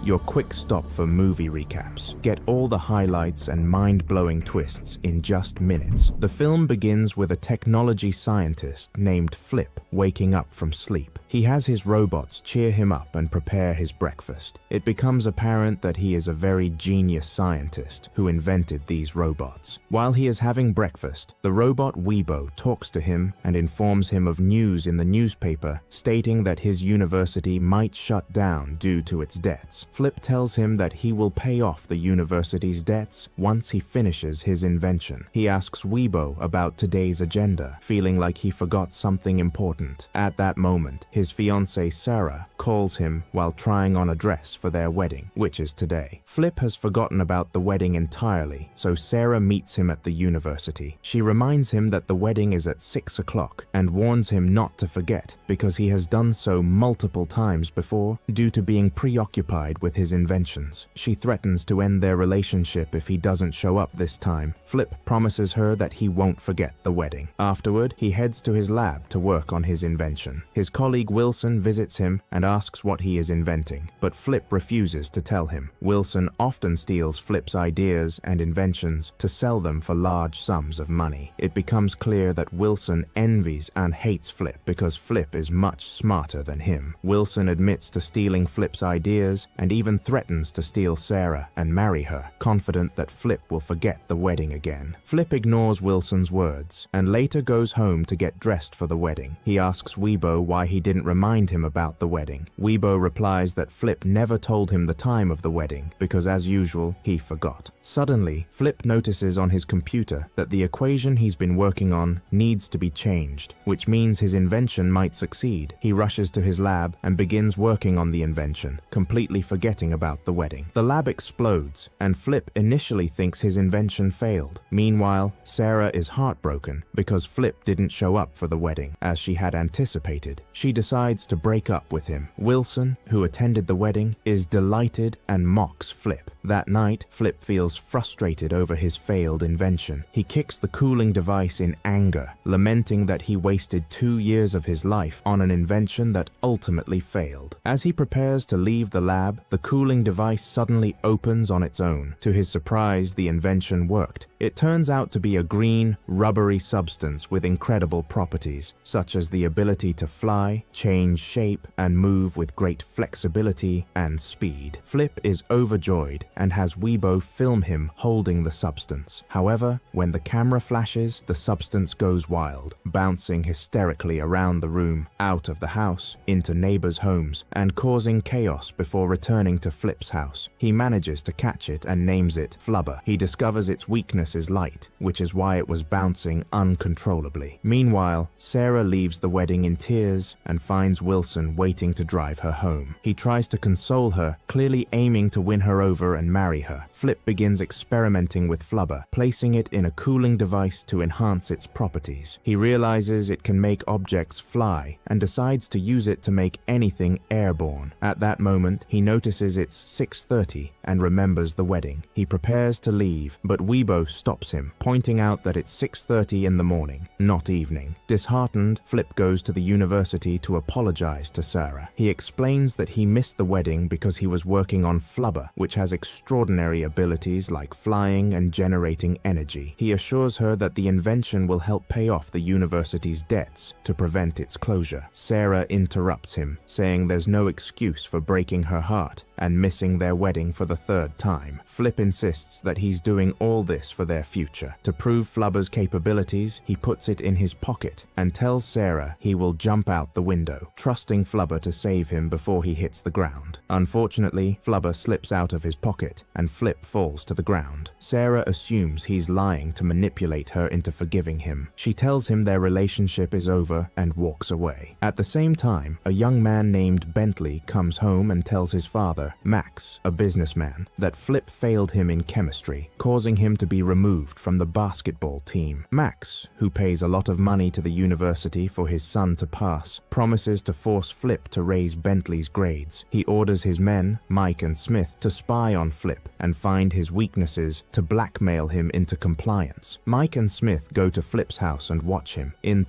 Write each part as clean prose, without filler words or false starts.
your quick stop for movie recaps. Get all the highlights and mind-blowing twists in just minutes. The film begins with a technology scientist named Flip waking up from sleep. He has his robots cheer him up and prepare his breakfast. It becomes apparent that he is a very genius scientist who invented these robots. While he is having breakfast, the robot Weibo talks to him and informs him of news in the newspaper stating that his university might shut down due to its debts. Flip tells him that he will pay off the university's debts once he finishes his invention. He asks Weibo about today's agenda, feeling like he forgot something important. At that moment, his fiancée Sarah calls him while trying on a dress for their wedding, which is today. Flip has forgotten about the wedding entirely, so Sarah meets him at the university. She reminds him that the wedding is at 6 o'clock and warns him not to forget because he has done so multiple times before due to being preoccupied with his inventions. She threatens to end their relationship if he doesn't show up this time. Flip promises her that he won't forget the wedding. Afterward, he heads to his lab to work on his invention. His colleague Wilson visits him and asks what he is inventing, but Flip refuses to tell him. Wilson often steals Flip's ideas and inventions to sell them for large sums of money. It becomes clear that Wilson envies and hates Flip because Flip is much smarter than him. Wilson admits to stealing Flip's ideas and even threatens to steal Sarah and marry her, confident that Flip will forget the wedding again. Flip ignores Wilson's words and later goes home to get dressed for the wedding. He asks Weibo why he didn't remind him about the wedding. Weibo replies that Flip never told him the time of the wedding because, as usual, he forgot. Suddenly, Flip notices on his computer that the equation he's been working on needs to be changed, which means his invention might succeed. He rushes to his lab and begins working on the invention, completely forgetting about the wedding. The lab explodes, and Flip initially thinks his invention failed. Meanwhile, Sarah is heartbroken because Flip didn't show up for the wedding, as she had anticipated. She decides to break up with him. Wilson, who attended the wedding, is delighted and mocks Flip. That night, Flip feels frustrated over his failed invention. He kicks the cooling device in anger, lamenting that he wasted 2 years of his life on an invention that ultimately failed. As he prepares to leave the lab, the cooling device suddenly opens on its own. To his surprise, the invention worked. It turns out to be a green, rubbery substance with incredible properties, such as the ability to fly, change shape, and move with great flexibility and speed. Flip is overjoyed and has Weibo film him holding the substance. However, when the camera flashes, the substance goes wild, bouncing hysterically around the room, out of the house, into neighbors' homes, and causing chaos before returning to Flip's house. He manages to catch it and names it Flubber. He discovers its weakness is light, which is why it was bouncing uncontrollably. Meanwhile, Sarah leaves the wedding in tears and finds Wilson waiting to drive her home. He tries to console her, clearly aiming to win her over and marry her. Flip begins experimenting with Flubber, placing it in a cooling device to enhance its properties. He realizes it can make objects fly and decides to use it to make anything airborne. At that moment, he notices it's 6:30 and remembers the wedding. He prepares to leave, but Weibo stops him, pointing out that it's 6:30 in the morning, not evening. Disheartened, Flip goes to the university to apologize to Sarah. He explains that he missed the wedding because he was working on Flubber, which has extraordinary abilities like flying and generating energy. He assures her that the invention will help pay off the university's debts to prevent its closure. Sarah interrupts him, saying there's no excuse for breaking her heart and missing their wedding for the 3rd time. Flip insists that he's doing all this for their future. To prove Flubber's capabilities, he puts it in his pocket and tells Sarah he will jump out the window, trusting Flubber to save him before he hits the ground. Unfortunately, Flubber slips out of his pocket and Flip falls to the ground. Sarah assumes he's lying to manipulate her into forgiving him. She tells him their relationship is over and walks away. At the same time, a young man named Bentley comes home and tells his father, Max, a businessman, that Flip failed him in chemistry, causing him to be removed from the basketball team. Max, who pays a lot of money to the university for his son to pass, promises to force Flip to raise Bentley's grades. He orders his men, Mike and Smith, to spy on Flip and find his weaknesses to blackmail him into compliance. Mike and Smith go to Flip's house and watch him. In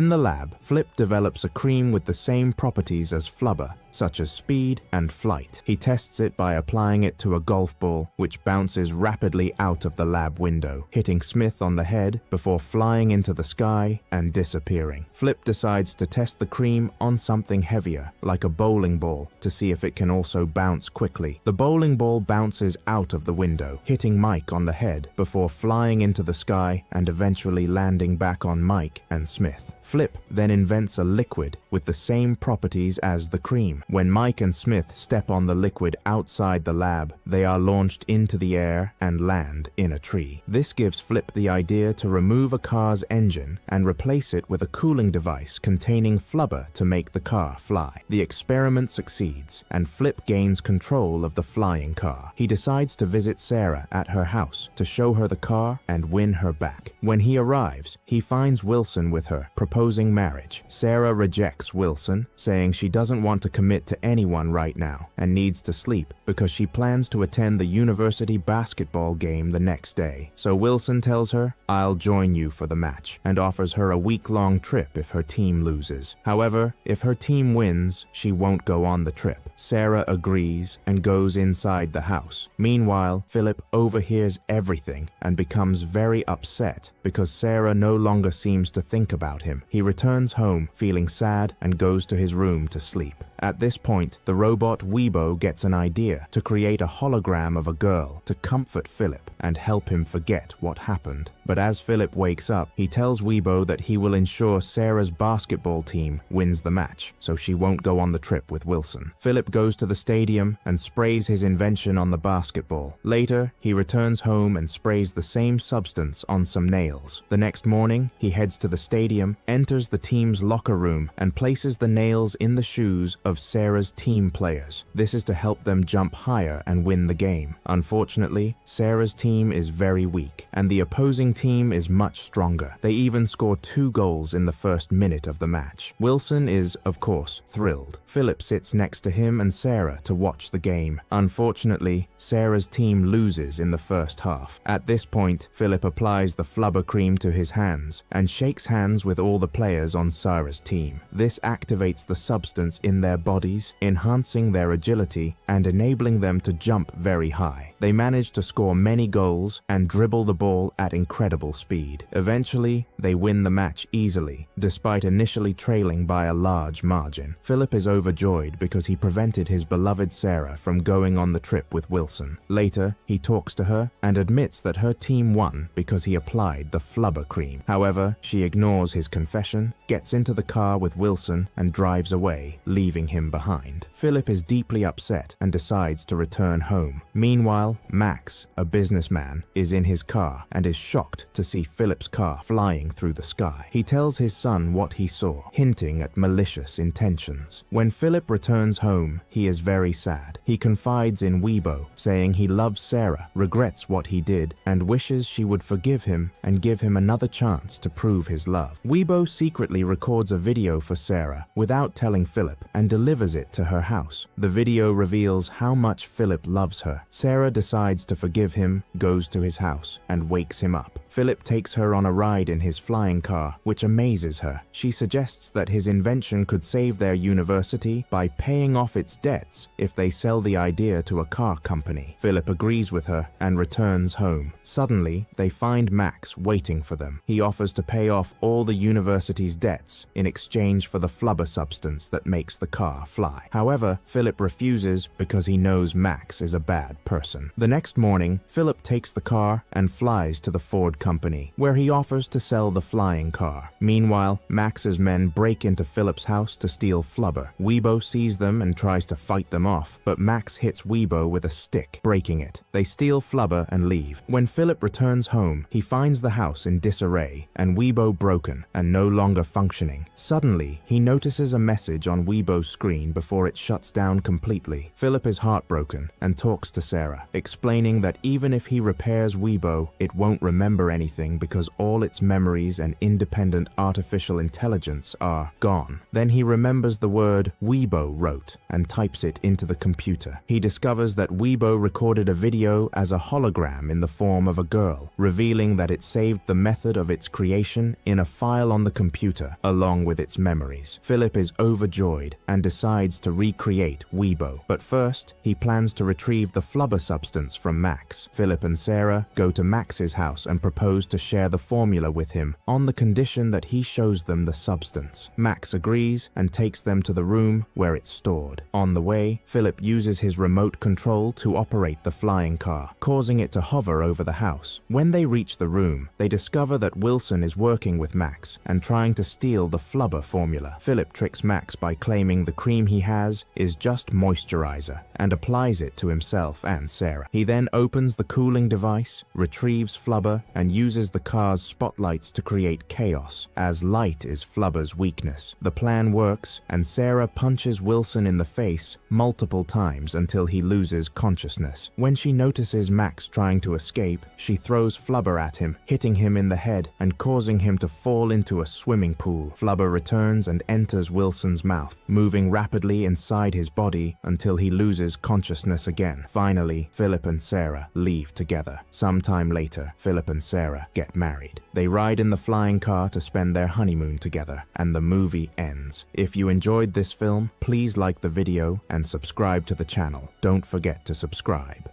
the lab, Flip develops a cream with the same properties as Flubber, such as speed and flight. He tests it by applying it to a golf ball, which bounces rapidly out of the lab window, hitting Smith on the head before flying into the sky and disappearing. Flip decides to test the cream on something heavier, like a bowling ball, to see if it can also bounce quickly. The bowling ball bounces out of the window, hitting Mike on the head before flying into the sky and eventually landing back on Mike and Smith. Flip then invents a liquid with the same properties as the cream. When Mike and Smith step on the liquid outside the lab, they are launched into the air and land in a tree. This gives Flip the idea to remove a car's engine and replace it with a cooling device containing flubber to make the car fly. The experiment succeeds, and Flip gains control of the flying car. He decides to visit Sarah at her house to show her the car and win her back. When he arrives, he finds Wilson with her, proposing marriage. Sarah rejects Wilson, saying she doesn't want to commit to anyone right now and needs to sleep because she plans to attend the university basketball game the next day. So Wilson tells her, "I'll join you for the match," and offers her a week-long trip if her team loses. However, if her team wins, she won't go on the trip. Sarah agrees and goes inside the house. Meanwhile, Philip overhears everything and becomes very upset because Sarah no longer seems to think about him. He returns home feeling sad and goes to his room to sleep. At this point, the robot Weibo gets an idea to create a hologram of a girl to comfort Philip and help him forget what happened. But as Philip wakes up, he tells Weibo that he will ensure Sarah's basketball team wins the match, so she won't go on the trip with Wilson. Philip goes to the stadium and sprays his invention on the basketball. Later, he returns home and sprays the same substance on some nails. The next morning, he heads to the stadium, enters the team's locker room, and places the nails in the shoes of Sarah's team players. This is to help them jump higher and win the game. Unfortunately, Sarah's team is very weak, and the opposing team is much stronger. They even score 2 goals in the first minute of the match. Wilson is, of course, thrilled. Philip sits next to him and Sarah to watch the game. Unfortunately, Sarah's team loses in the first half. At this point, Philip applies the flubber cream to his hands and shakes hands with all the players on Sarah's team. This activates the substance in their bodies, enhancing their agility and enabling them to jump very high. They manage to score many goals and dribble the ball at incredible speed. Eventually, they win the match easily, despite initially trailing by a large margin. Philip is overjoyed because he prevented his beloved Sarah from going on the trip with Wilson. Later, he talks to her and admits that her team won because he applied the flubber cream. However, she ignores his confession, gets into the car with Wilson, and drives away, leaving him behind. Philip is deeply upset and decides to return home. Meanwhile, Max, a businessman, is in his car and is shocked to see Philip's car flying through the sky. He tells his son what he saw, hinting at malicious intentions. When Philip returns home, he is very sad. He confides in Weibo, saying he loves Sarah, regrets what he did, and wishes she would forgive him and give him another chance to prove his love. Weibo secretly records a video for Sarah without telling Philip and delivers it to her house. The video reveals how much Philip loves her. Sarah decides to forgive him, goes to his house, and wakes him up. Philip takes her on a ride in his flying car, which amazes her. She suggests that his invention could save their university by paying off its debts if they sell the idea to a car company. Philip agrees with her and returns home. Suddenly, they find Max waiting for them. He offers to pay off all the university's debts in exchange for the flubber substance that makes the car fly. However, Philip refuses because he knows Max is a bad person. The next morning, Philip takes the car and flies to the Ford company, where he offers to sell the flying car. Meanwhile, Max's men break into Philip's house to steal flubber. Weibo sees them and tries to fight them off, but Max hits Weibo with a stick, breaking it. They steal flubber and leave. When Philip returns home, he finds the house in disarray and Weibo broken and no longer functioning. Suddenly, he notices a message on Weibo's screen before it shuts down completely. Philip is heartbroken and talks to Sarah, explaining that even if he repairs Weibo, it won't remember remember anything because all its memories and independent artificial intelligence are gone. Then he remembers the word Weibo wrote and types it into the computer. He discovers that Weibo recorded a video as a hologram in the form of a girl, revealing that it saved the method of its creation in a file on the computer, along with its memories. Philip is overjoyed and decides to recreate Weibo. But first, he plans to retrieve the flubber substance from Max. Philip and Sarah go to Max's house and propose to share the formula with him on the condition that he shows them the substance. Max agrees and takes them to the room where it's stored. On the way, Philip uses his remote control to operate the flying car, causing it to hover over the house. When they reach the room, they discover that Wilson is working with Max and trying to steal the flubber formula. Philip tricks Max by claiming the cream he has is just moisturizer and applies it to himself and Sarah. He then opens the cooling device, retrieves flubber, and uses the car's spotlights to create chaos, as light is flubber's weakness. The plan works, and Sarah punches Wilson in the face multiple times until he loses consciousness. When she notices Max trying to escape, she throws flubber at him, hitting him in the head and causing him to fall into a swimming pool. Flubber returns and enters Wilson's mouth, moving rapidly inside his body until he loses consciousness again. Finally, Philip and Sarah leave together. Sometime later, Philip and Sarah get married. They ride in the flying car to spend their honeymoon together, and the movie ends. If you enjoyed this film, please like the video and subscribe to the channel. Don't forget to subscribe.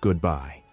Goodbye.